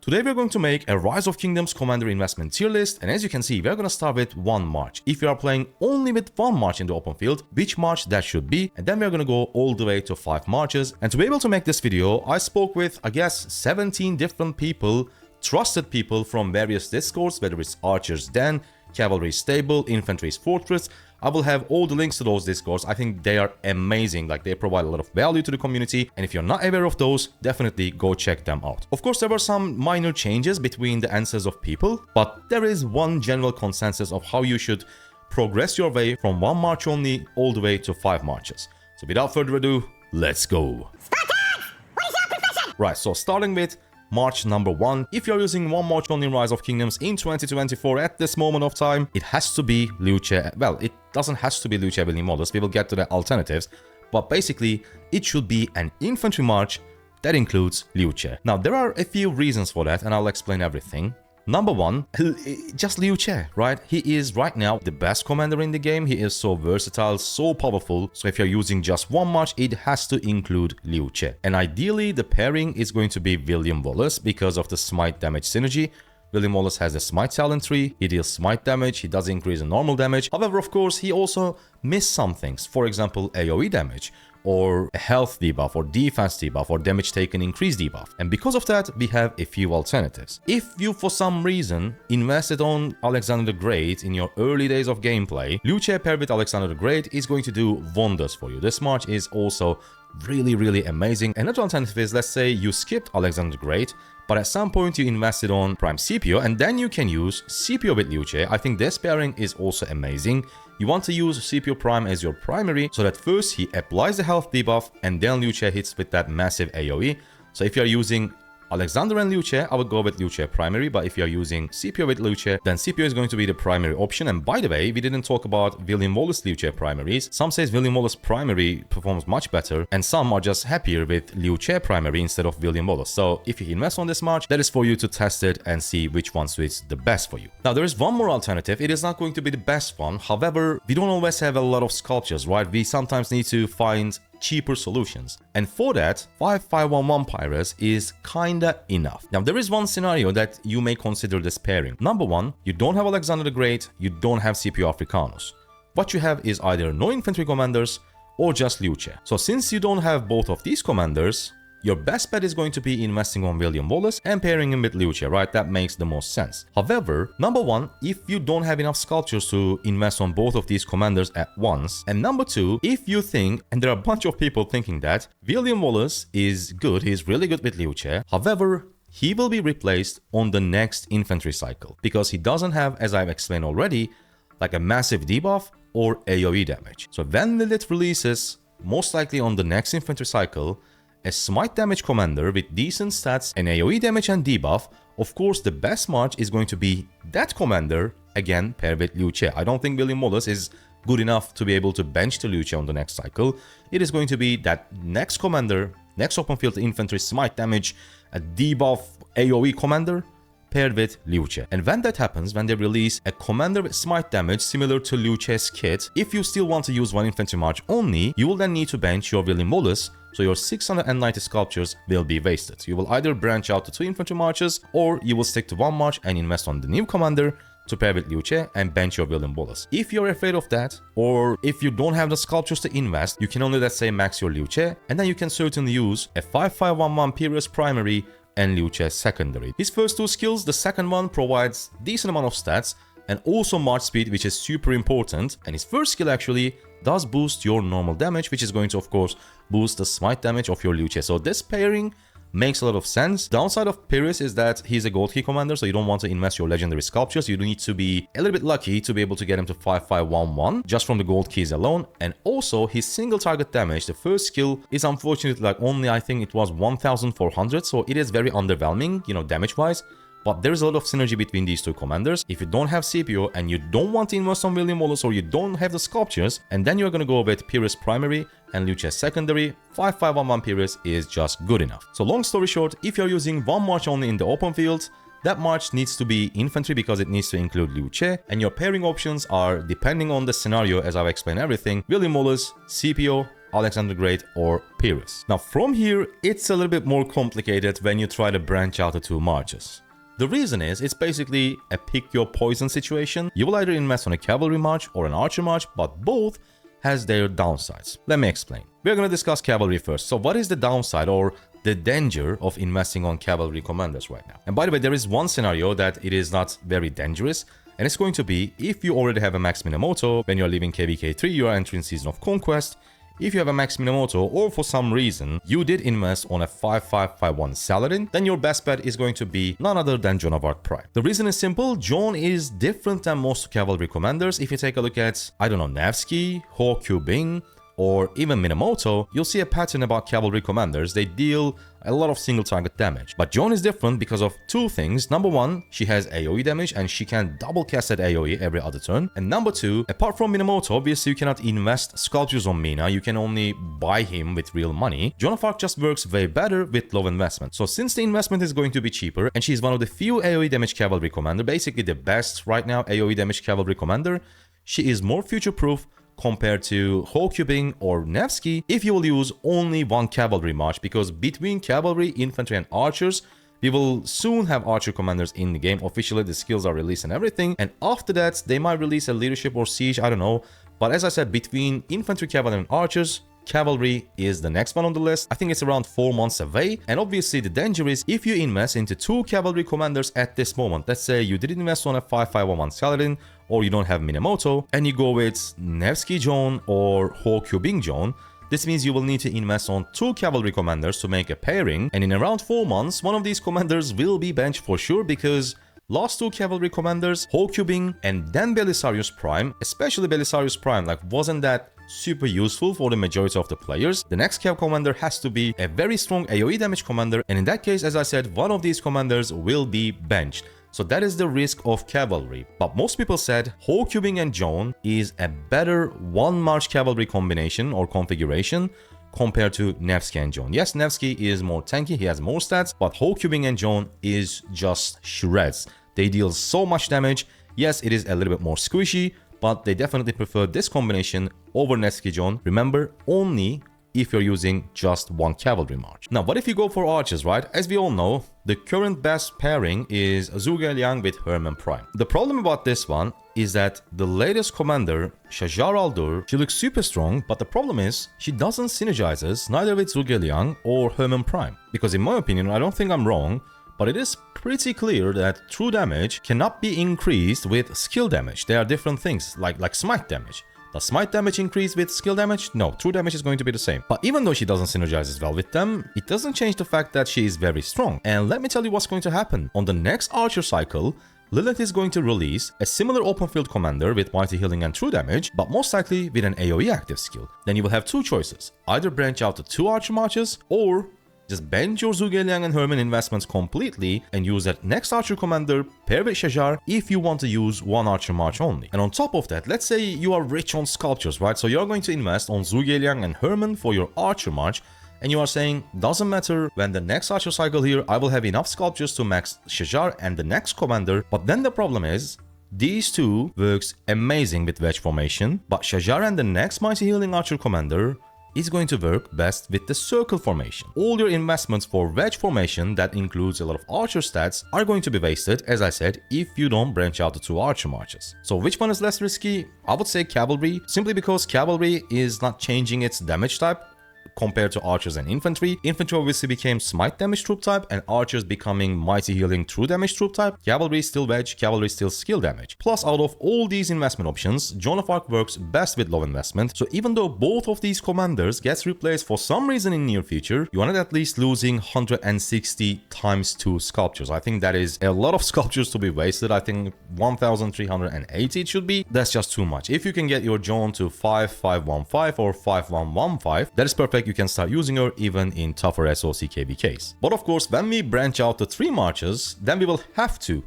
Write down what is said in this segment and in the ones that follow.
Today we're going to make a Rise of Kingdoms Commander investment tier list, and as you can see, we're gonna start with 1 march. If you are playing only with 1 march in the open field, which march that should be, and then we're gonna go all the way to 5 marches. And to be able to make this video, I spoke with, I guess, 17 different people, trusted people from various discords, whether it's Archer's Den, Cavalry Stable, Infantry's Fortress. I will have all the links to those discords. I think they are amazing, like they provide a lot of value to the community, and if you're not aware of those, definitely go check them out. Of course, there were some minor changes between the answers of people, but there is one general consensus of how you should progress your way from 1 march only all the way to 5 marches. So without further ado, let's go. Spartan! What is your profession? Right, so starting with march number 1. If you're using 1 march only in Rise of Kingdoms in 2024 at this moment of time, it has to be Luce. Well, it doesn't have to be Luce William Wallace. We will get to the alternatives. But basically, it should be an infantry march that includes Luce. Now, there are a few reasons for that, and I'll explain everything. Number 1, just Luce, right? He is right now the best commander in the game. He is so versatile, so powerful. So if you're using just 1 march, it has to include Luce. And ideally, the pairing is going to be William Wallace because of the smite damage synergy. William Wallace has the smite talent tree. He deals smite damage. He does increase the normal damage. However, of course, he also missed some things. For example, AoE damage, or a health debuff, or defense debuff, or damage taken increase debuff. And because of that, we have a few alternatives. If you for some reason invested on Alexander the Great in your early days of gameplay, Luce paired with Alexander the Great is going to do wonders for you. This march is also really amazing. Another alternative is, let's say you skipped Alexander the Great, but at some point you invested on Prime Scipio, and then you can use Scipio with Luce. I think this pairing is also amazing. You want to use Scipio Prime as your primary, so that first he applies the health debuff, and then Luce hits with that massive AoE. So if you're using Alexander and Luce, I would go with Luce primary, but if you're using Scipio with Luce, then Scipio is going to be the primary option. And by the way, we didn't talk about William Wallace Luce primaries. Some says William Wallace primary performs much better, and some are just happier with Luce primary instead of William Wallace. So if you invest on this march, that is for you to test it and see which one suits the best for you. Now, there is one more alternative. It is not going to be the best one. However, we don't always have a lot of sculptures, right? We sometimes need to find cheaper solutions, and for that 5511 Pyrus is kinda enough. Now, there is one scenario that you may consider this pairing. Number 1, you don't have Alexander the Great, you don't have Scipio Africanus. What you have is either no infantry commanders or just Luce. So since you don't have both of these commanders, your best bet is going to be investing on William Wallace and pairing him with Luce, right? That makes the most sense. However, number 1, if you don't have enough sculptures to invest on both of these commanders at once, and number 2, if you think, and there are a bunch of people thinking that William Wallace is good, he's really good with Luce, however, he will be replaced on the next infantry cycle because he doesn't have, as I've explained already, like a massive debuff or AoE damage. So when Lilith releases, most likely on the next infantry cycle, a smite damage commander with decent stats and AoE damage and debuff, of course the best march is going to be that commander, again paired with Luce. I don't think William Wallace is good enough to be able to bench the Luce on the next cycle. It is going to be that next commander, next open field infantry smite damage, a debuff AoE commander, paired with Luce. And when that happens, when they release a commander with smite damage similar to Luce's kit, if you still want to use 1 infantry march only, you will then need to bench your William Wallace, so your 690 sculptures will be wasted. You will either branch out to 2 infantry marches, or you will stick to 1 march and invest on the new commander to pair with Luce and bench your William Wallace. If you're afraid of that, or if you don't have the sculptures to invest, you can only, let's say, max your Luce, and then you can certainly use a 5511 Pyrrhus primary and Luce secondary. His first 2 skills, the second one provides decent amount of stats and also march speed, which is super important, and his first skill actually does boost your normal damage, which is going to, of course, boost the smite damage of your Luce. So this pairing makes a lot of sense. Downside of Pyrrhus is that he's a gold key commander, so you don't want to invest your legendary sculptures. You need to be a little bit lucky to be able to get him to 5511 just from the gold keys alone. And also his single target damage, the first skill, is unfortunately like only, I think it was 1400, so it is very underwhelming, you know, damage wise. But there's a lot of synergy between these 2 commanders. If you don't have Scipio and you don't want to invest on William Wallace, or you don't have the sculptures, and then you're going to go with Pyrrhus primary and Luce secondary, 5511 Pyrrhus is just good enough. So long story short, if you're using 1 march only in the open field, that march needs to be infantry because it needs to include Luce, and your pairing options are, depending on the scenario as I've explained everything, William Wallace, Scipio, Alexander the Great, or Pyrrhus. Now from here, it's a little bit more complicated when you try to branch out the two marches. The reason is, it's basically a pick your poison situation. You will either invest on a cavalry march or an archer march, but both has their downsides. Let me explain. We're going to discuss cavalry first. So what is the downside or the danger of investing on cavalry commanders right now? And by the way, there is one scenario that it is not very dangerous, and it's going to be if you already have a max Minamoto, when you're leaving KVK 3, you are entering Season of Conquest. If you have a max Minamoto, or for some reason you did invest on a 5551 Saladin, then your best bet is going to be none other than Joan of Arc Prime. The reason is simple. Joan is different than most cavalry commanders. If you take a look at, I don't know, Nevsky, Ho Q-Bing, or even Minamoto, you'll see a pattern about cavalry commanders. They deal a lot of single target damage. But Joan is different because of two things. Number one, she has AoE damage and she can double cast that AoE every other turn. And number two, apart from Minamoto, obviously you cannot invest sculptures on Mina. You can only buy him with real money. Joan of Arc just works way better with low investment. So since the investment is going to be cheaper and she's one of the few AoE damage cavalry commander, basically the best right now AoE damage cavalry commander, she is more future-proof compared to Ho Q-Bing or Nevsky if you will use only one cavalry march, because between cavalry, infantry and archers, we will soon have archer commanders in the game. Officially, the skills are released and everything, and after that, they might release a leadership or siege, I don't know. But as I said, between infantry, cavalry and archers, cavalry is the next one on the list. I think it's around 4 months away. And obviously the danger is if you invest into two cavalry commanders at this moment. Let's say you didn't invest on a 5511 Saladin, or you don't have Minamoto, and you go with Nevsky Joan or Ho Q-Bing Joan. This means you will need to invest on two cavalry commanders to make a pairing, and in around 4 months, one of these commanders will be benched for sure, because last two cavalry commanders, Ho Q-Bing and then Belisarius Prime, especially Belisarius Prime, like wasn't that super useful for the majority of the players. The next cav commander has to be a very strong AoE damage commander, and in that case, as I said, one of these commanders will be benched. So that is the risk of cavalry. But most people said Ho Q-Bing and Joan is a better one march cavalry combination or configuration compared to Nevsky and Joan. Yes, Nevsky is more tanky, he has more stats, but Ho Q-Bing and Joan is just shreds. They deal so much damage. Yes, it is a little bit more squishy, but they definitely prefer this combination over Nevsky Joan. Remember, only if you're using just one cavalry march. Now, what if you go for archers, right? As we all know, the current best pairing is Zhuge Liang with Hermann Prime. The problem about this one is that the latest commander, Shajar Aldur, she looks super strong, but the problem is she doesn't synergizes neither with Zhuge Liang or Hermann Prime. Because in my opinion, I don't think I'm wrong, but it is pretty clear that true damage cannot be increased with skill damage. They are different things, like smite damage. Does smite damage increase with skill damage? No, true damage is going to be the same. But even though she doesn't synergize as well with them, it doesn't change the fact that she is very strong. And let me tell you what's going to happen. On the next Archer cycle, Lilith is going to release a similar open field commander with mighty healing and true damage, but most likely with an AoE active skill. Then you will have two choices. Either branch out to two Archer marches, or just bench your Zhuge Liang and Hermann investments completely and use that next Archer commander pair with Shajar if you want to use one Archer march only. And on top of that, let's say you are rich on sculptures, right? So you're going to invest on Zhuge Liang and Hermann for your Archer march, and you are saying, doesn't matter, when the next Archer cycle here, I will have enough sculptures to max Shajar and the next commander. But then the problem is, these two works amazing with wedge formation, but Shajar and the next mighty healing Archer commander is going to work best with the circle formation. All your investments for wedge formation, that includes a lot of archer stats, are going to be wasted, as I said, if you don't branch out to two archer marches. So which one is less risky? I would say cavalry, simply because cavalry is not changing its damage type compared to archers and infantry. Infantry obviously became smite damage troop type, and archers becoming mighty healing true damage troop type. Cavalry is still wedge, cavalry is still skill damage. Plus, out of all these investment options, Joan of Arc works best with low investment. So even though both of these commanders gets replaced for some reason in near future, you are not at least losing 160 times 2 sculptures. I think that is a lot of sculptures to be wasted. I think 1380 it should be. That's just too much. If you can get your Joan to 5515 or 5115, that is perfect. You can start using her even in tougher SOC KVKs. But of course, when we branch out to 3 marches, then we will have to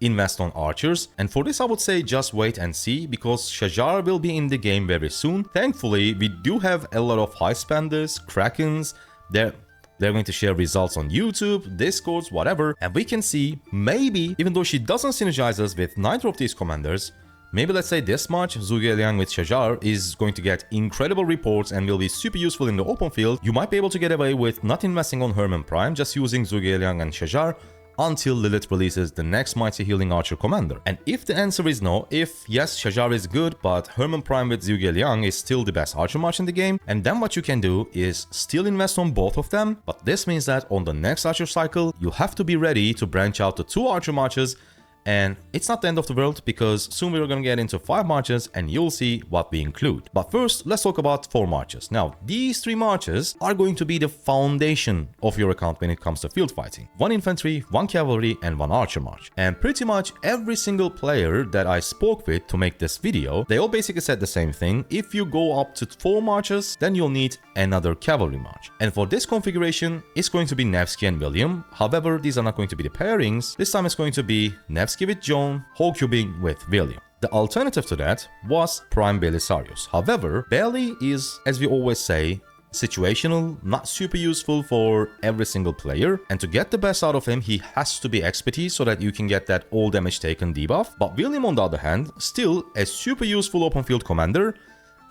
invest on archers, and for this I would say just wait and see, because Shajar will be in the game very soon. Thankfully, we do have a lot of high spenders, Krakens. They're going to share results on YouTube, Discords, whatever, and we can see maybe, even though she doesn't synergize us with neither of these commanders, Maybe let's say this much, Zhuge Liang with Shajar is going to get incredible reports and will be super useful in the open field. You might be able to get away with not investing on Hermann Prime, just using Zhuge Liang and Shajar until Lilith releases the next Mighty Healing Archer Commander. And if the answer is no, if yes, Shajar is good, but Hermann Prime with Zhuge Liang is still the best Archer March in the game, and then what you can do is still invest on both of them, but this means that on the next Archer cycle, you have to be ready to branch out to 2 Archer Marches. And it's not the end of the world, because soon we're gonna get into 5 marches and you'll see what we include. But first, let's talk about 4 marches. Now, these 3 marches are going to be the foundation of your account when it comes to field fighting. 1 infantry, 1 cavalry, and 1 archer march. And pretty much every single player that I spoke with to make this video, they all basically said the same thing. If you go up to 4 marches, then you'll need another cavalry march. And for this configuration, it's going to be Nevsky and William. However, these are not going to be the pairings. This time it's going to be Nevsky with John, Hawkubing with William. The alternative to that was Prime Belisarius. However, Beli is, as we always say, situational, not super useful for every single player, and to get the best out of him, he has to be expertise so that you can get that all damage taken debuff. But William, on the other hand, still a super useful open field commander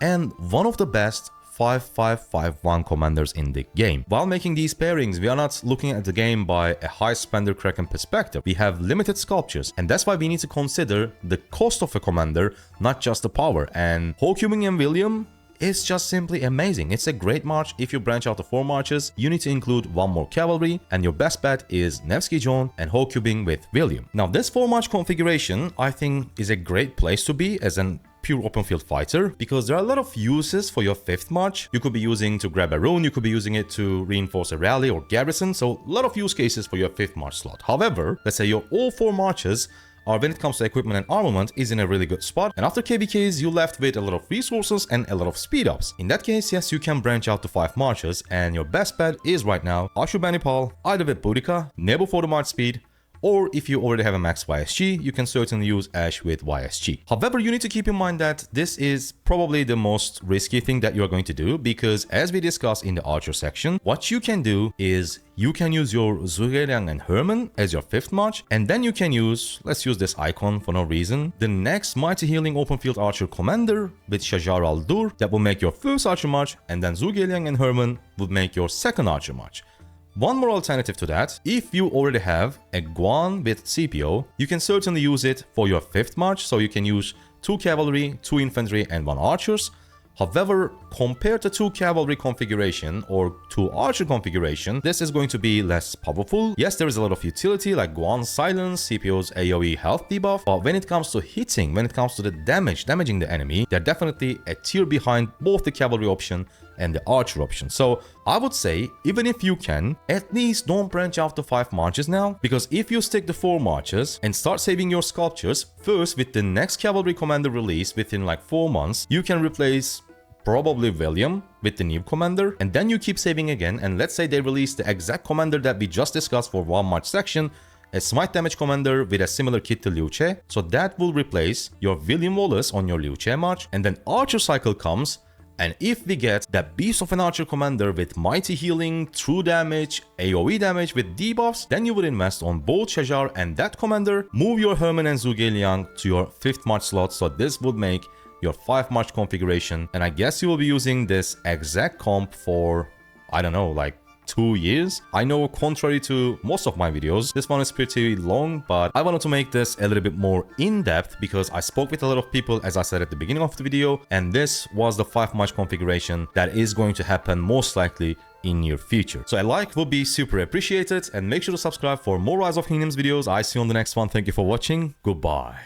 and one of the best 5-5-5-1 commanders in the game. While making these pairings, we are not looking at the game by a high spender Kraken perspective. We have limited sculptures, and that's why we need to consider the cost of a commander, not just the power. And Hawkubing and William is just simply amazing. It's a great march. If you branch out to 4 marches, you need to include 1 more cavalry, and your best bet is Nevsky John and Hawkubing with William. Now, this 4 march configuration, I think, is a great place to be as an pure open field fighter, because there are a lot of uses for your 5th march. You could be using to grab a rune, you could be using it to reinforce a rally or garrison, so a lot of use cases for your 5th march slot. However, let's say your all 4 marches are, when it comes to equipment and armament, is in a really good spot, and after KBKs you're left with a lot of resources and a lot of speed ups. In that case, yes, you can branch out to 5 marches, and your best bet is right now Ashurbanipal, either with Boudica, Nebo for the march speed, or if you already have a max YSG, you can certainly use Ash with YSG. However, you need to keep in mind that this is probably the most risky thing that you're going to do, because as we discussed in the Archer section, what you can do is you can use your Zhuge Liang and Hermann as your 5th march, and then you can use, let's use this icon for no reason, the next Mighty Healing Open Field Archer Commander with Shajar al-Dur, that will make your 1st Archer march, and then Zhuge Liang and Hermann would make your 2nd Archer march. One more alternative to that, if you already have a Guan with CPO, you can certainly use it for your 5th march, so you can use 2 cavalry, 2 infantry, and 1 archers. However, compared to 2 cavalry configuration or 2 archer configuration, this is going to be less powerful. Yes, there is a lot of utility like Guan's silence, CPO's AoE health debuff, but when it comes to hitting, when it comes to the damaging the enemy, they're definitely a tier behind both the cavalry option and the archer option. So I would say, even if you can, at least don't branch out to 5 marches now, because if you stick to 4 marches and start saving your sculptures, first with the next cavalry commander release within like 4 months, you can replace probably William with the new commander, and then you keep saving again, and let's say they release the exact commander that we just discussed for 1 march section, a smite damage commander with a similar kit to Liu Che, so that will replace your William Wallace on your Liu Che march, and then archer cycle comes. And if we get that beast of an archer commander with mighty healing, true damage, AoE damage with debuffs, then you would invest on both Shajar and that commander, move your Hermann and Zhuge Liang to your 5th march slot, so this would make your 5 march configuration. And I guess you will be using this exact comp for, I don't know, like 2 years. I know, contrary to most of my videos, this one is pretty long, but I wanted to make this a little bit more in-depth because I spoke with a lot of people, as I said at the beginning of the video, and this was the 5 march configuration that is going to happen most likely in near future. So a like would be super appreciated, and make sure to subscribe for more Rise of Kingdoms videos. I see you on the next one. Thank you for watching. Goodbye.